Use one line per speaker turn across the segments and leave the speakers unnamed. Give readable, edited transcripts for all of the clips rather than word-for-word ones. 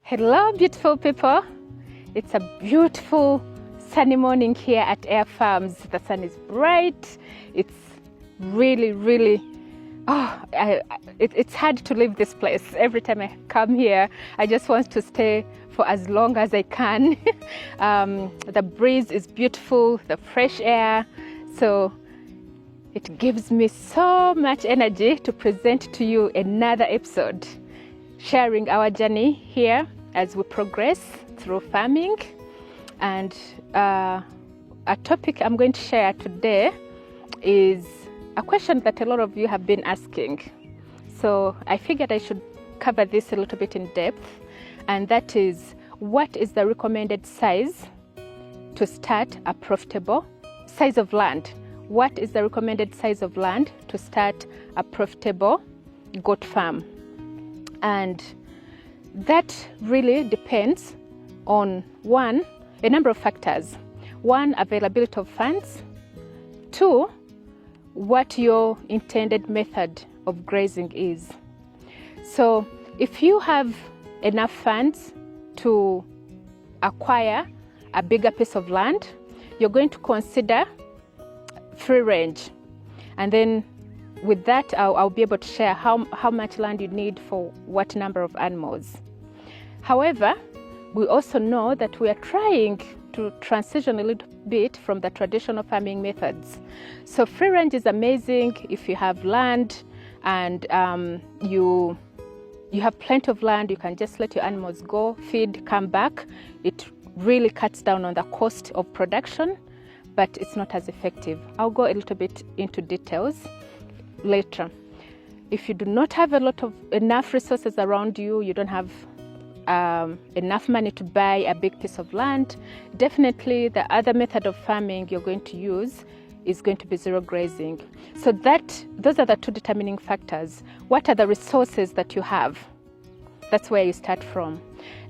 Hello, beautiful people. It's a beautiful sunny morning here at Air Farms. The sun is bright. It's really, it's hard to leave this place. Every time I come here, I just want to stay for as long as I can. The breeze is beautiful, the fresh air. So it gives me so much energy to present to you another episode, sharing our journey here as we progress through farming. And a topic I'm going to share today is a question that a lot of you have been asking. So I figured I should cover this a little bit in depth, and that is, what is the recommended size to start a profitable size of land? What is the recommended size of land to start a profitable goat farm? And that really depends on a number of factors. One, availability of funds. Two, what your intended method of grazing is. So if you have enough funds to acquire a bigger piece of land, you're going to consider free range. And then with that, I'll be able to share how much land you need for what number of animals. However, we also know that we are trying to transition a little bit from the traditional farming methods. So free range is amazing if you have land and you have plenty of land. You can just let your animals go, feed, come back. It really cuts down on the cost of production, but it's not as effective. I'll go a little bit into details later. If you do not have enough resources around you, you don't have enough money to buy a big piece of land, definitely the other method of farming you're going to use is going to be zero grazing. So those are the two determining factors. What are the resources that you have? That's where you start from.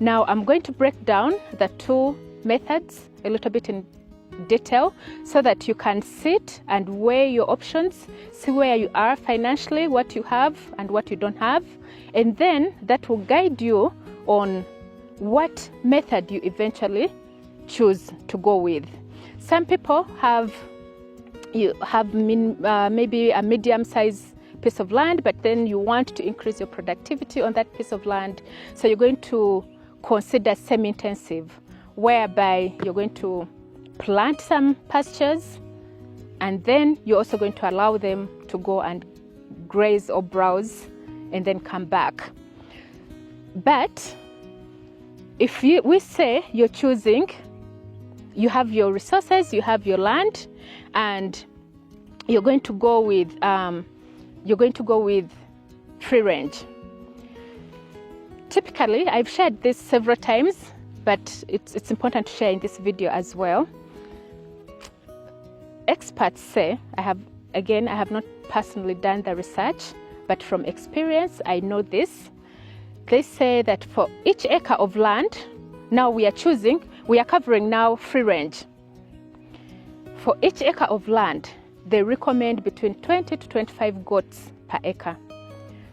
Now I'm going to break down the two methods a little bit in detail so that you can sit and weigh your options, see where you are financially, what you have and what you don't have, and then that will guide you on what method you eventually choose to go with. Some people maybe a medium-sized piece of land, but then you want to increase your productivity on that piece of land. So you're going to consider semi-intensive, whereby you're going to plant some pastures, and then you're also going to allow them to go and graze or browse and then come back. But if we say you're choosing, you have your resources, you have your land, and you're going to go with free range. Typically, I've shared this several times, but it's important to share in this video as well. Experts say, I have not personally done the research, but from experience, I know this. They say that for each acre of land, now we are covering now free range. For each acre of land, they recommend between 20 to 25 goats per acre.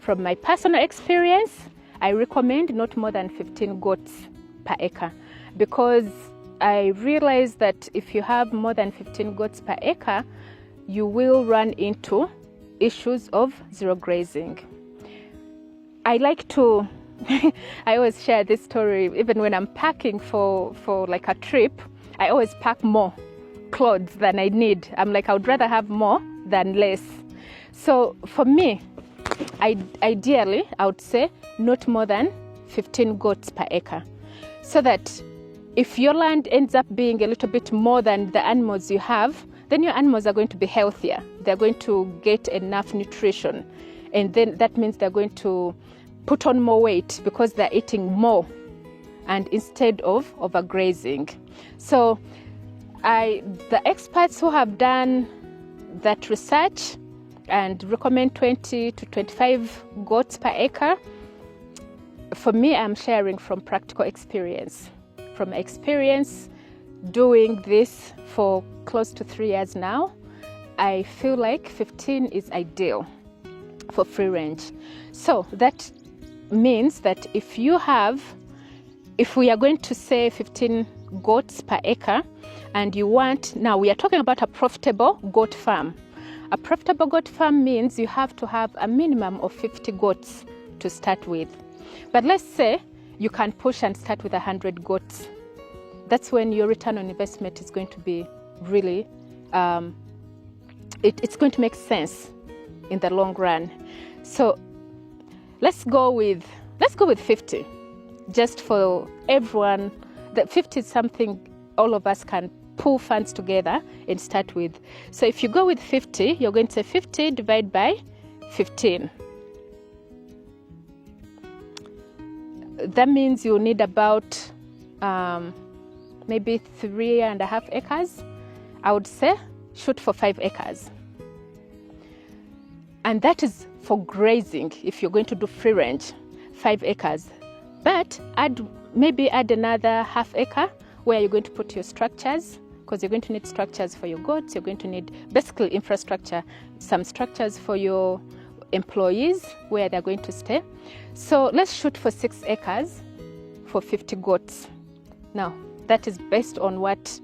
From my personal experience, I recommend not more than 15 goats per acre, because I realize that if you have more than 15 goats per acre, you will run into issues of zero grazing. I always share this story. Even when I'm packing for like a trip, I always pack more clothes than I need. I'm like, I would rather have more than less. So for me, ideally, I would say not more than 15 goats per acre, so that if your land ends up being a little bit more than the animals you have, then your animals are going to be healthier. They're going to get enough nutrition, and then that means they're going to put on more weight because they're eating more, and instead of overgrazing. So the experts who have done that research and recommend 20 to 25 goats per acre, for me, I'm sharing from practical experience. From experience doing this for close to 3 years now, I feel like 15 is ideal for free range. So that means that if you have if we are going to say 15 goats per acre, and you want, now we are talking about a profitable goat farm. A profitable goat farm means you have to have a minimum of 50 goats to start with. But let's say you can push and start with 100 goats. That's when your return on investment is going to be really, it's going to make sense in the long run. So let's go with 50, just for everyone. That 50 is something all of us can pull funds together and start with. So if you go with 50, you're going to say 50 divided by 15. That means you need about maybe 3.5 acres. I would say shoot for 5 acres. And that is for grazing if you're going to do free range, 5 acres. But maybe add another half acre where you're going to put your structures, because you're going to need structures for your goats. You're going to need basically infrastructure, some structures for your employees where they're going to stay. So let's shoot for 6 acres for 50 goats. Now, that is based on what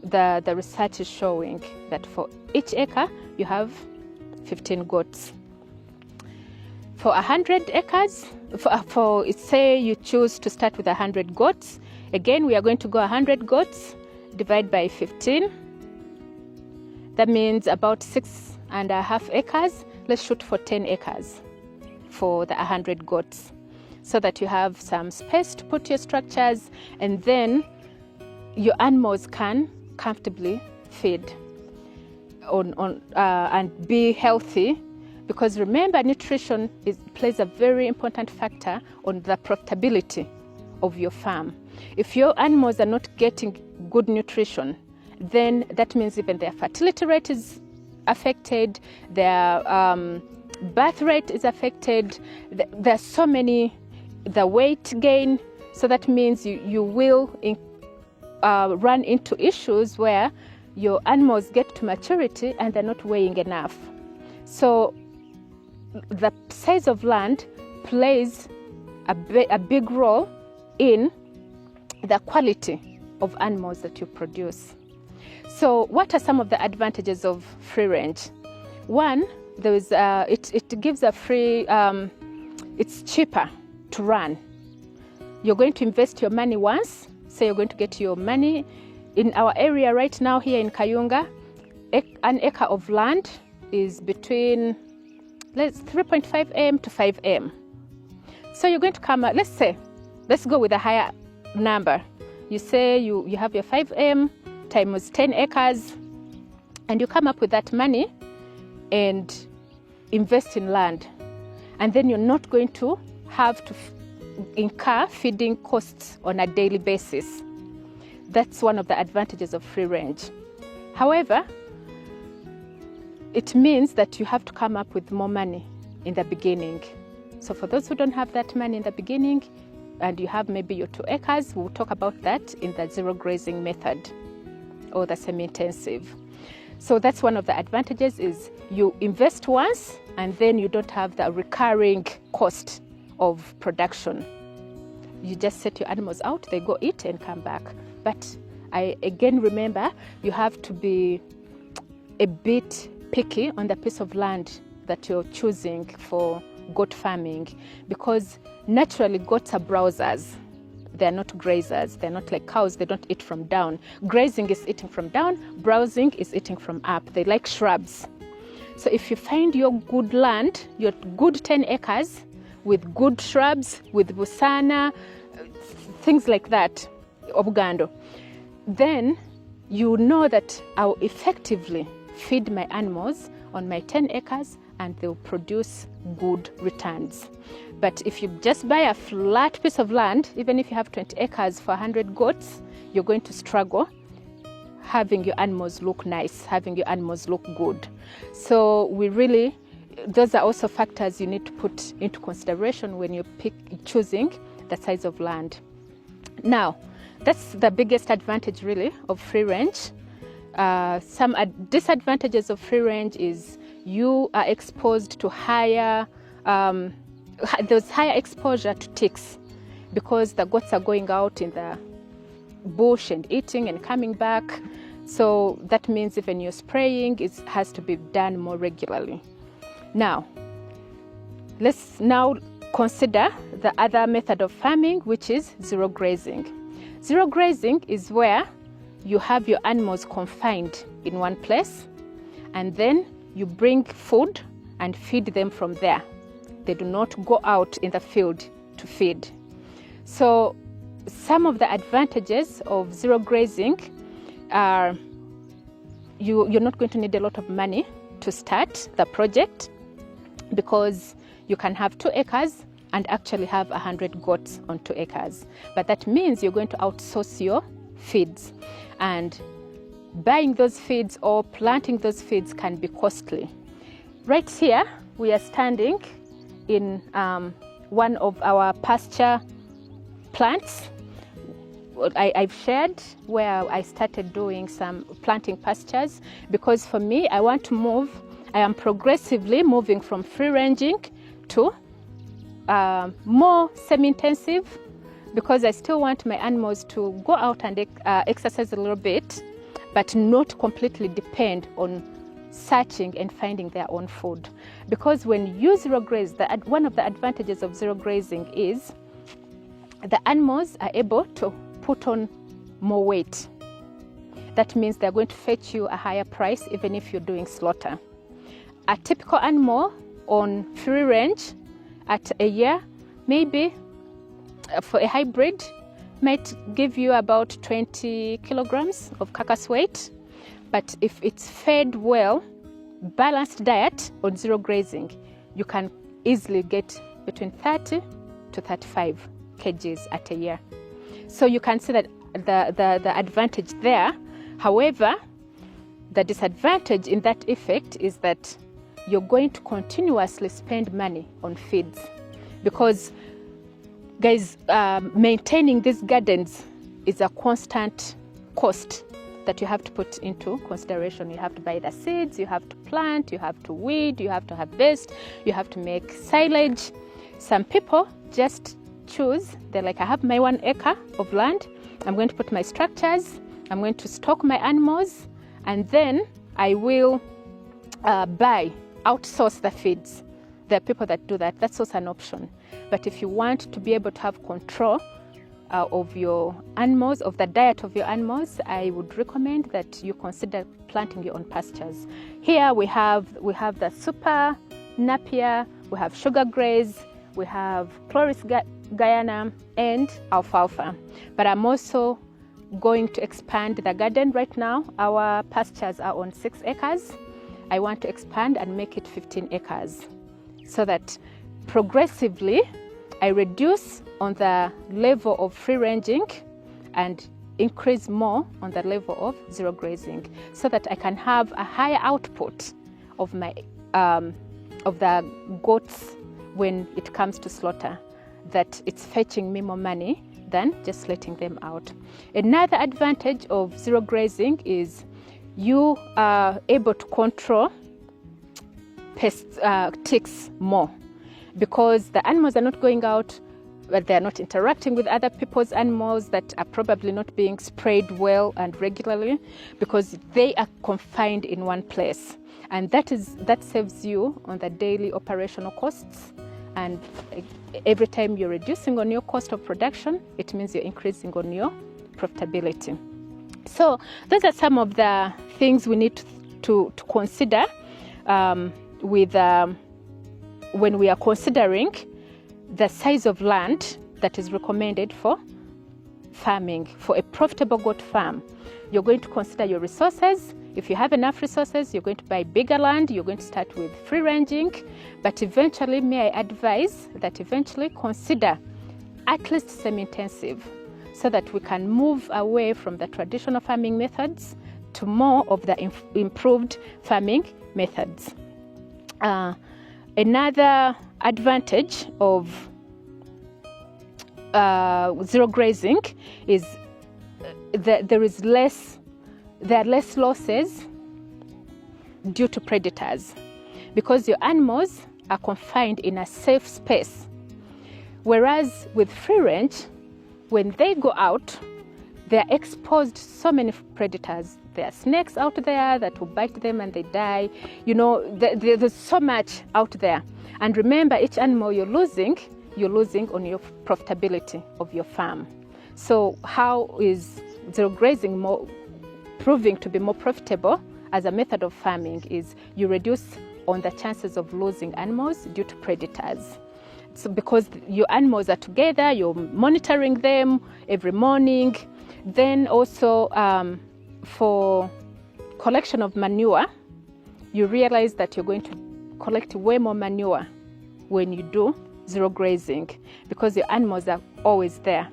the research is showing, that for each acre you have 15 goats. For 100 acres, for say you choose to start with 100 goats, again we are going to go 100 goats, divide by 15. That means about 6.5 acres. Let's shoot for 10 acres for the 100 goats, so that you have some space to put your structures, and then your animals can comfortably feed and be healthy. Because remember, nutrition plays a very important factor on the profitability of your farm. If your animals are not getting good nutrition, then that means even their fertility rate is affected, their birth rate is affected, there's so many, the weight gain. So that means you will run into issues where your animals get to maturity and they're not weighing enough. So the size of land plays a big role in the quality of animals that you produce. So what are some of the advantages of free range? One, it gives a free, it's cheaper to run. You're going to invest your money once, so you're going to get your money. In our area right now here in Kayunga, an acre of land is between 3.5 m to 5 m. So you're going to come, let's go with a higher number. You say you have your 5 m times 10 acres, and you come up with that money and invest in land. And then you're not going to have to incur feeding costs on a daily basis. That's one of the advantages of free range. However, it means that you have to come up with more money in the beginning. So for those who don't have that money in the beginning, and you have maybe your 2 acres, we'll talk about that in the zero grazing method or the semi-intensive. So that's one of the advantages, is you invest once and then you don't have the recurring cost of production. You just set your animals out, they go eat and come back. But I again remember, you have to be a bit picky on the piece of land that you're choosing for goat farming, because naturally goats are browsers. They're not grazers. They're not like cows. They don't eat from down. Grazing is eating from down. Browsing is eating from up. They like shrubs. So if you find your good land, your good 10 acres with good shrubs, with busana, things like that, obugando, then you know that I'll effectively feed my animals on my 10 acres and they'll produce good returns. But if you just buy a flat piece of land, even if you have 20 acres for 100 goats, you're going to struggle having your animals look nice, having your animals look good. So those are also factors you need to put into consideration when you're choosing the size of land. Now, that's the biggest advantage really of free range. Some disadvantages of free range is you are exposed to there's higher exposure to ticks. because the goats are going out in the bush and eating and coming back. So that means even your spraying has to be done more regularly. Now, let's now consider the other method of farming, which is zero grazing. Zero grazing is where you have your animals confined in one place, and then you bring food and feed them from there. They do not go out in the field to feed. So some of the advantages of zero grazing are you're not going to need a lot of money to start the project, because you can have 2 acres and actually have 100 goats on 2 acres. But that means you're going to outsource your feeds, and buying those feeds or planting those feeds can be costly. Right here, we are standing in one of our pasture plants. I've shared where I started doing some planting pastures, because for me, I want to move. I am progressively moving from free ranging to more semi-intensive, because I still want my animals to go out and exercise a little bit, but not completely depend on searching and finding their own food. Because when you zero graze, one of the advantages of zero grazing is the animals are able to put on more weight. That means they're going to fetch you a higher price even if you're doing slaughter. A typical animal on free range at a year, maybe for a hybrid, might give you about 20 kilograms of carcass weight. But if it's fed well, balanced diet on zero grazing, you can easily get between 30 to 35 kgs at a year. So you can see that the advantage there. However, the disadvantage in that effect is that you're going to continuously spend money on feeds, because guys, maintaining these gardens is a constant cost that you have to put into consideration. You have to buy the seeds, you have to plant, you have to weed, you have to harvest, you have to make silage. Some people just choose, they're like, I have my 1 acre of land, I'm going to put my structures, I'm going to stock my animals, and then I will outsource the feeds. There are people that do that. That's also an option. But if you want to be able to have control of your animals, of the diet of your animals, I would recommend that you consider planting your own pastures. Here we have the super Napier, we have sugar graze, we have Chloris Guyana, and alfalfa. But I'm also going to expand the garden. Right now, our pastures are on 6 acres. I want to expand and make it 15 acres so that progressively I reduce on the level of free ranging and increase more on the level of zero grazing, so that I can have a higher output of my of the goats when it comes to slaughter, that it's fetching me more money than just letting them out. Another advantage of zero grazing is you are able to control pests, ticks more, because the animals are not going out, but they're not interacting with other people's animals that are probably not being sprayed well and regularly, because they are confined in one place. And that saves you on the daily operational costs. And every time you're reducing on your cost of production, it means you're increasing on your profitability. So those are some of the things we need to consider when we are considering the size of land that is recommended for farming, for a profitable goat farm. You're going to consider your resources. If you have enough resources, you're going to buy bigger land. You're going to start with free ranging, but eventually, may I advise that eventually consider at least semi-intensive, so that we can move away from the traditional farming methods to more of the improved farming methods. Another advantage of zero grazing is that there are less losses due to predators, because your animals are confined in a safe space. Whereas with free range, when they go out, they're exposed to so many predators. There are snakes out there that will bite them and they die. You know, there's so much out there. And remember, each animal you're losing on your profitability of your farm. So how is zero grazing proving to be more profitable as a method of farming is you reduce on the chances of losing animals due to predators. So because your animals are together, you're monitoring them every morning. Then also for collection of manure, you realize that you're going to collect way more manure when you do zero grazing because your animals are always there.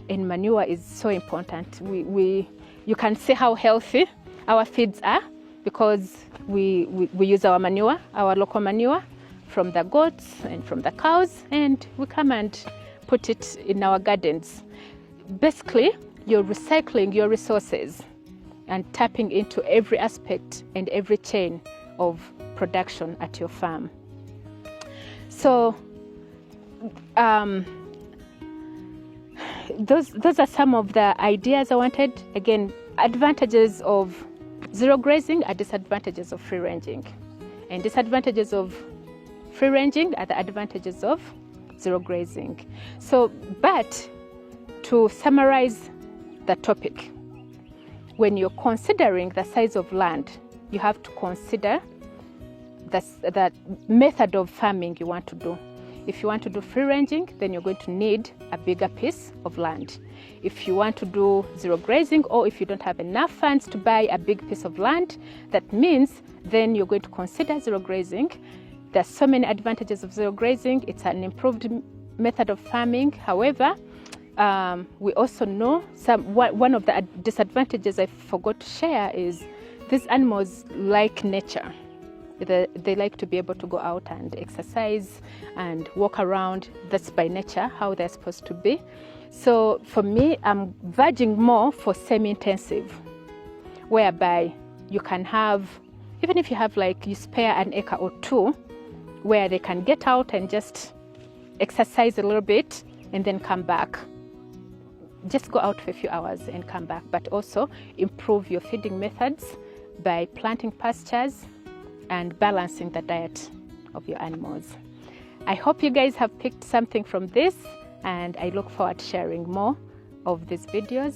And manure is so important. You can see how healthy our feeds are because we use our manure, our local manure from the goats and from the cows, and we come and put it in our gardens. Basically, you're recycling your resources and tapping into every aspect and every chain of production at your farm. So those are some of the ideas I wanted. Again, advantages of zero grazing are disadvantages of free ranging, and disadvantages of free ranging are the advantages of zero grazing. So, but to summarize the topic, when you're considering the size of land, you have to consider the method of farming you want to do. If you want to do free ranging, then you're going to need a bigger piece of land. If you want to do zero grazing, or if you don't have enough funds to buy a big piece of land, that means then you're going to consider zero grazing. There's so many advantages of zero grazing. It's an improved method of farming. However, we also know one of the disadvantages I forgot to share is these animals like nature. They like to be able to go out and exercise and walk around. That's by nature how they're supposed to be. So for me, I'm verging more for semi-intensive, whereby you can have, even if you have you spare an acre or two, where they can get out and just exercise a little bit and then come back. Just go out for a few hours and come back, but also improve your feeding methods by planting pastures and balancing the diet of your animals. I hope you guys have picked something from this, and I look forward to sharing more of these videos.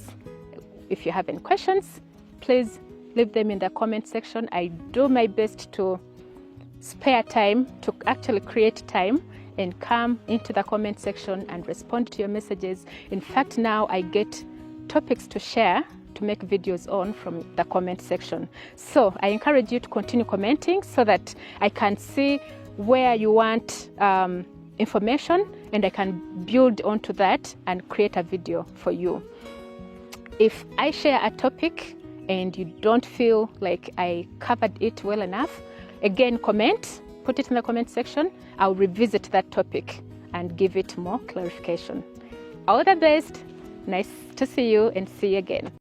If you have any questions, please leave them in the comment section. I do my best to spare time, to actually create time and come into the comment section and respond to your messages. In fact, now I get topics to share to make videos on from the comment section. So I encourage you to continue commenting so that I can see where you want information, and I can build onto that and create a video for you. If I share a topic and you don't feel like I covered it well enough, again, comment, put it in the comment section. I'll revisit that topic and give it more clarification. All the best. Nice to see you, and see you again.